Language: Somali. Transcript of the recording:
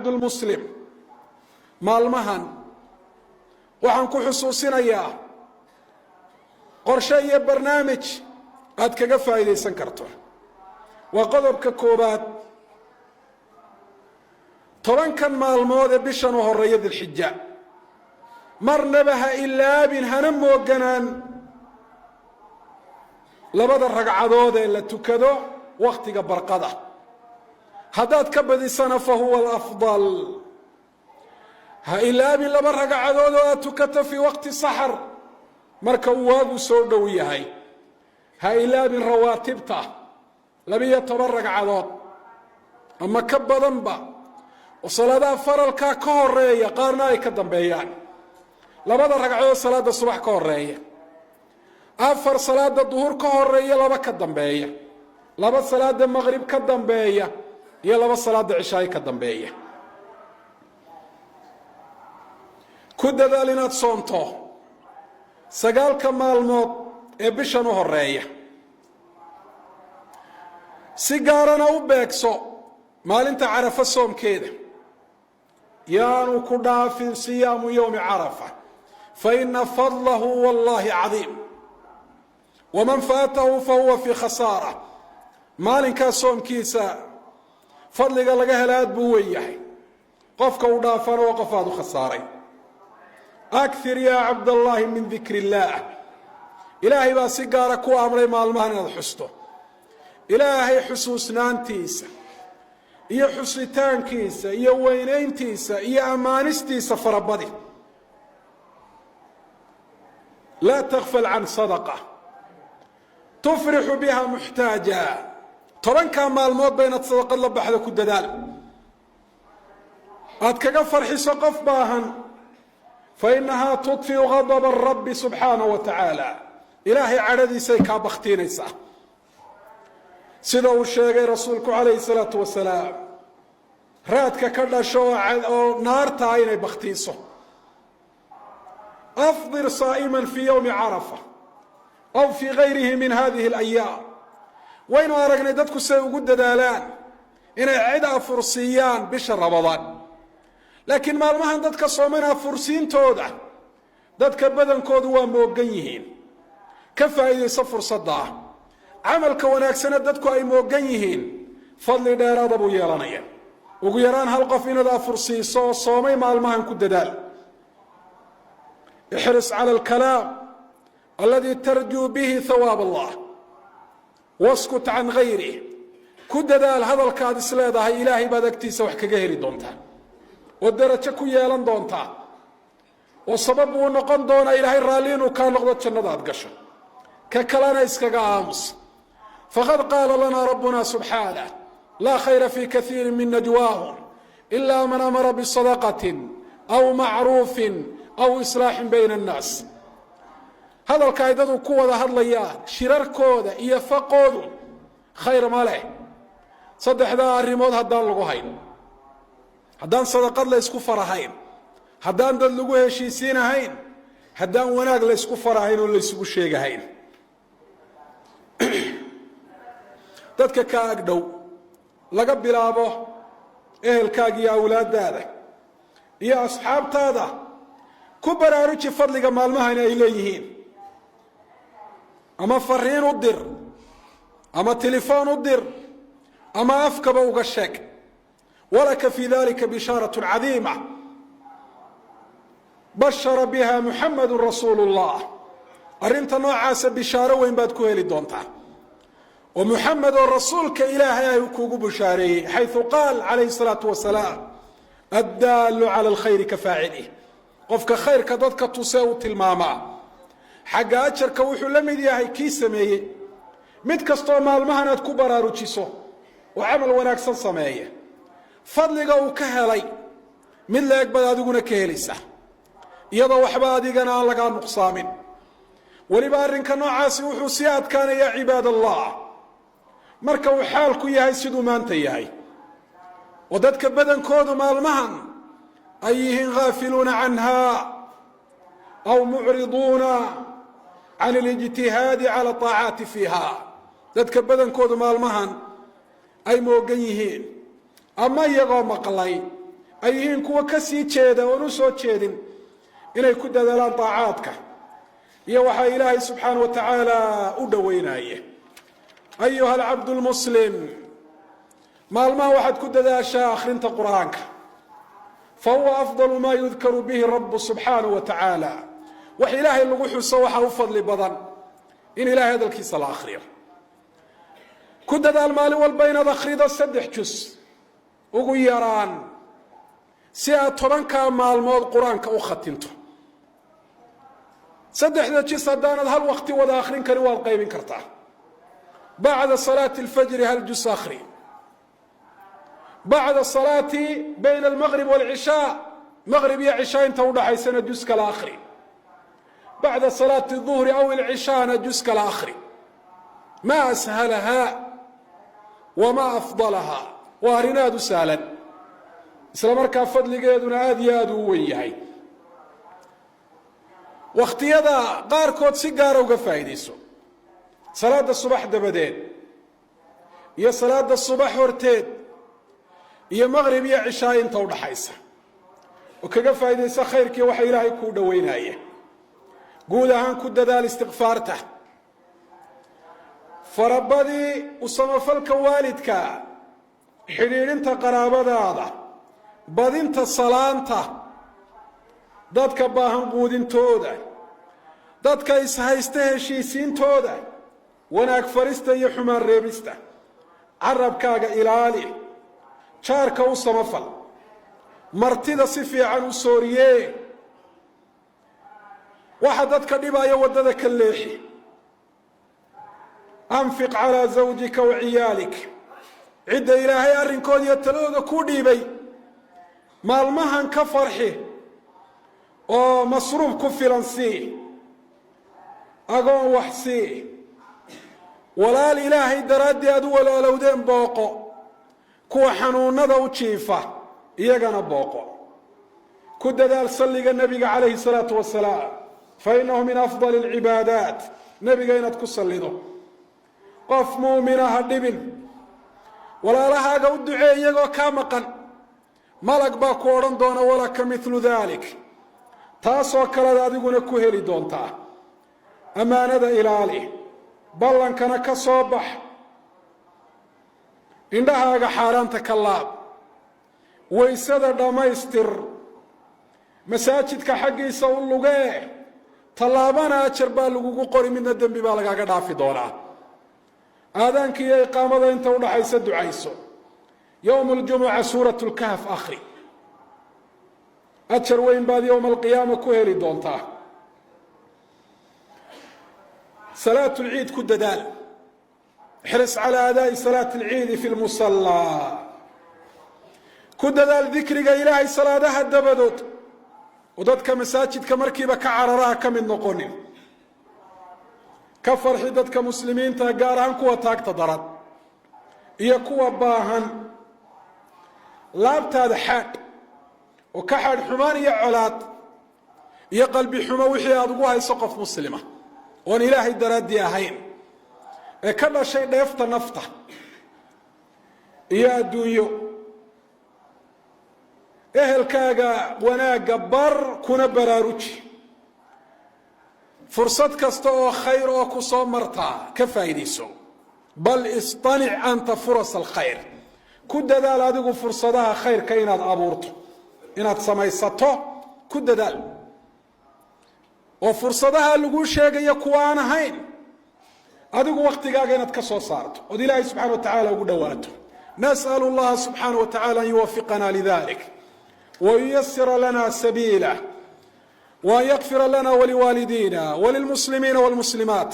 cabdulmuslim maalmahan waxaan ku xusuusinayaa qorshe iyo barnaamij aad kaga faa'iidaysan karto. waa qodobka koobaad. 10 maalmood ee bishan u horeeya dilxija marnaba ha ilaabin hana mooganaan labada ragcadood ee la tukado wakhtiga barqada. haddaad ka badisana fa huwa alafdal. ha ilaabin laba ragcadood oo aad tukato fii waqti saxar marka uu waagu soo dhow yahay. ha ilaabin rawaatibta 12 ragcadood ama ka badanba oo salaadaha faralka ka horeeya qaarna ay ka dambeeyaan. 2 ragcadood salaada subax ka horeeya, 4 salaada duhur ka horeeya, 2 ka dambeeya, 2 salaada maghrib ka dambeeya iyo 2 salaada cishaay ka dambeeya. ku dadaal inaad soonto 9 maalmood ee bishan u horeeya. si gaarana u beegso maalinta carafa soomkeeda. yaanu ku dhaafin siyaamu yowmi carafa faina fadlahu wallahi cadiim waman faatahu fahuwa fii khasaara. maalinkaas soomkiisa fadliga laga hela aad buu weyn yahay, qofka u dhaafana waa qof aad u khasaaray. akthir yaa cabdallaahi min dikri illaah. ilaahay baa si gaara ku amray maalmahan inaad xusto. ilaahay xusuusnaantiisa iyo xusitaankiisa iyo weynayntiisa iyo ammaanistiisa farabadi. laa takfal can sadaqa tufrixu biha muxtaaja. 10 maalmood ba inaad sadaqad la baxdo ku dadaal, aad kaga farxiso qof baahan. fainahaa tudfiu gadaba rabbi subxaanahu wa tacaala. ilaahay cadhadiisay kaa bakhtiinaysaa, sida uu sheegay rasuulku calayhi salaatu wasalaam. raadka ka dhasho oo naartaa inay bakhtiiso. afdir saa'iman fii yowmi carafa aw fii gayrihi min hadihi alayaam. waynu aragnay dadku siay ugu dadaalaan inay cid afursiiyaan bisha ramadaan, laakiin maalmahan dadka sooman afursiintooda dadka badankoodu waa moogan yihiin. ka faa'iidayso fursadda ah. camalka wanaagsana dadku ay moogan yihiin fadli dheeraada buu yeelanaya. ugu yaraan hal qof inaad afursiiso oo soomay maalmahan ku dadaal. ixris cala alkalaam aladii tarjuu bihi hawaab allah waskut can gayrih. ku dadaal hadalkaad is leedahay ilaahay baad agtiisa wax kaga heli doontaa oo darajo ku yeelan doontaa oo sabab uu noqon doona ilaahay raalli inuu kaa noqdo jannada aad gasho. ka kalena iskaga aamus. faqad qaala lanaa rabbuna subxaanah laa khayra fii kaiiri min najwaahum ilaa man amara bisadaqatin aw macruufin aw islaaxin bayna annaas. hadalka ay dadu ku wada hadlayaan shirarkooda iyo faqoodu khayr ma leh 3 arrimood haddaan lagu hayn. haddaan sadaqad la ysku farahayn, haddaan dad lagu heshiisiinahayn, haddaan wanaag la ysku farahayn oo la ysugu sheegahayn. dadka ka agdhow laga bilaabo ehelkaaga iyo awlaadaada iyo asxaabtaada ku baraaruji fadliga maalmahan ay leeyihiin. ama fariin u dir, ama telefoon u dir, ama afkaba uga sheeg. walaka fii dalika bishaaratun cadiima bashara biha muxamedun rasuulu llah. arrinta noocaasa bishaaro weyn baad ku heli doontaa oo muxamed oo rasuulka ilaahay ay kuugu bushaareeyey, xayثu qaal calayhi الsalaatu wasalaam addaalu cala alkhayri ka faacilih. qofka khayrka dadka tusee u tilmaamaa xagga ajarka wuxuu la mid yahay kii sameeyey. mid kastoo maalmahan aad ku baraarujiso oo camal wanaagsan sameeya, fadliga uu ka helay mid la-eg baad adiguna ka helaysaa, iyadoo waxba adigana aan lagaa nuqsaamin. weliba arrinka noocaasi wuxuu sii adkaanayaa cibaad allah marka uu xaalku yahay siduu maanta yahay, oo dadka badankoodu maalmahan ay yihiin gaafiluuna canha aw mucriduuna can alijtihaadi cala aacaati fiiha. dadka badankoodu maalmahan ay moogan yihiin ama iyagoo maqlay ay yihiin kuwa ka sii jeeda oon u soo jeedin inay ku dadaalaan daacaadka iyo waxaa ilaahay subxaana wa tacaala u dhoweynaye ayuha alcabdu lmuslim maalmaha waxaad ku dadaashaa akhrinta qur'aanka fahuwa afdalu maa yudkaru bihi rabu subxaanahu wa tacaala wax ilaahay lagu xuso waxaa u fadli badan in ilahay hadalkiisa la akhriyo ku dadaal maalin walba inaad akhrido 3 jus ugu yaraan si aad 10 maalmood qur-aanka u khatinto 3 jus haddaanad hal waqti wada akhrin karin waad qaybin kartaa bacda salaati alfajri hal jus akhri bacda salaati bayna almaqrib waalcishaa maqrib iyo cishaa inta udhaxaysana jus kala akhri bacda salaati duhri aw alcishaana jus kala akhri ma ashalaha wama afdalaha waa arrin aada u sahlan isla markaa fadligeeduna aada iyo aada u weyn yahay wakhtiyada qaarkood si gaara uga faa'iidayso salaada subax dabadeed iyo salaada subax horteed iyo maqrib iyo cishaa inta udhaxaysa oo kaga faa'iidaysa khayrkii waxa ilaahay kuu dhoweynaya guud ahaan ku dadaal istikfaarta farabadii u samafalka waalidka xidhiidhinta qaraabadaada badinta salaanta dadka baahan quudintooda dadka ishaysta heshiisiintooda wanaag farista iyo xumaan reebista carabkaaga ilaali jaarka u samafal martida si fiican u sooriyee waxa dadka dhibaya waddada ka leexi anfiq calaa zawjika wa ciyaalik cidda ilaahay arrinkooda iyo taladooda ku dhiibay maalmahan ka farxi oo masruuf ku filan sii agoon wax sii walaal ilaahay daraaddii aad u walaalowdeen booqo kuwa xanuunada u jiifa iyagana booqo ku dadaal salliga nebiga calayhi salaatu wasalaam fa innahu min afdali alcibaadaat nebiga inaad ku sallido qof muumina ha dhibin walaalahaaga u ducee iyagoo kaa maqan malag baa ku odhan doona walaka midlu dalik taasoo kalead adiguna ku heli doontaa ammaanada ilaali ballankana ka soo bax indhahaaga xaaraanta ka laab waysada dhammaystir masaajidka xaggiisa u lugee tallaabana ajar baa lagugu qori midna dembi baa lagaaga dhaafi doonaa aadaanka iyo iqaamada inta udhaxaysa ducayso yowma aljumuca suurat lkahf akhri ajar weyn baad yowma alqiyaama ku heli doontaa salaat lciid ku dadaal احرص على أداء صلاة العيد في المصلى كددال ذكرك إلهي صلاة الدبدود وددك مساجد كمركبة كعرراء كمن نقون كفر حددك مسلمين تقارهن كوة تاك تضرد إيا كوة باهن لابت هذا حاد وكحد حمان إيا علاد إيا قلبي حما وحي أدقوها يسقف مسلمة وان إلهي دراد دياهين ka dhashay dheefta nafta iyo adduunyo ehelkaaga wanaagga bar kuna baraaruji fursad kasta oo khayr oo ku soo martaa ka faa'iidayso bal istanic anta furas alkhayr ku dadaal adigu fursadaha khayrka inaad abuurto inaad samaysato ku dadaal oo fursadaha lagu sheegayo kuwa aan ahayn adigu waqtigaaga inaad ka soo saarto oo ilaahay subxaanahu wa ta'aala ugu dhawaato nas'alu Allah subxaanahu wa ta'aala an yuwaffiqana lidhalik wa yuyassira lana sabila wa yaghfir lana wa liwalidina wa lilmuslimina wal muslimat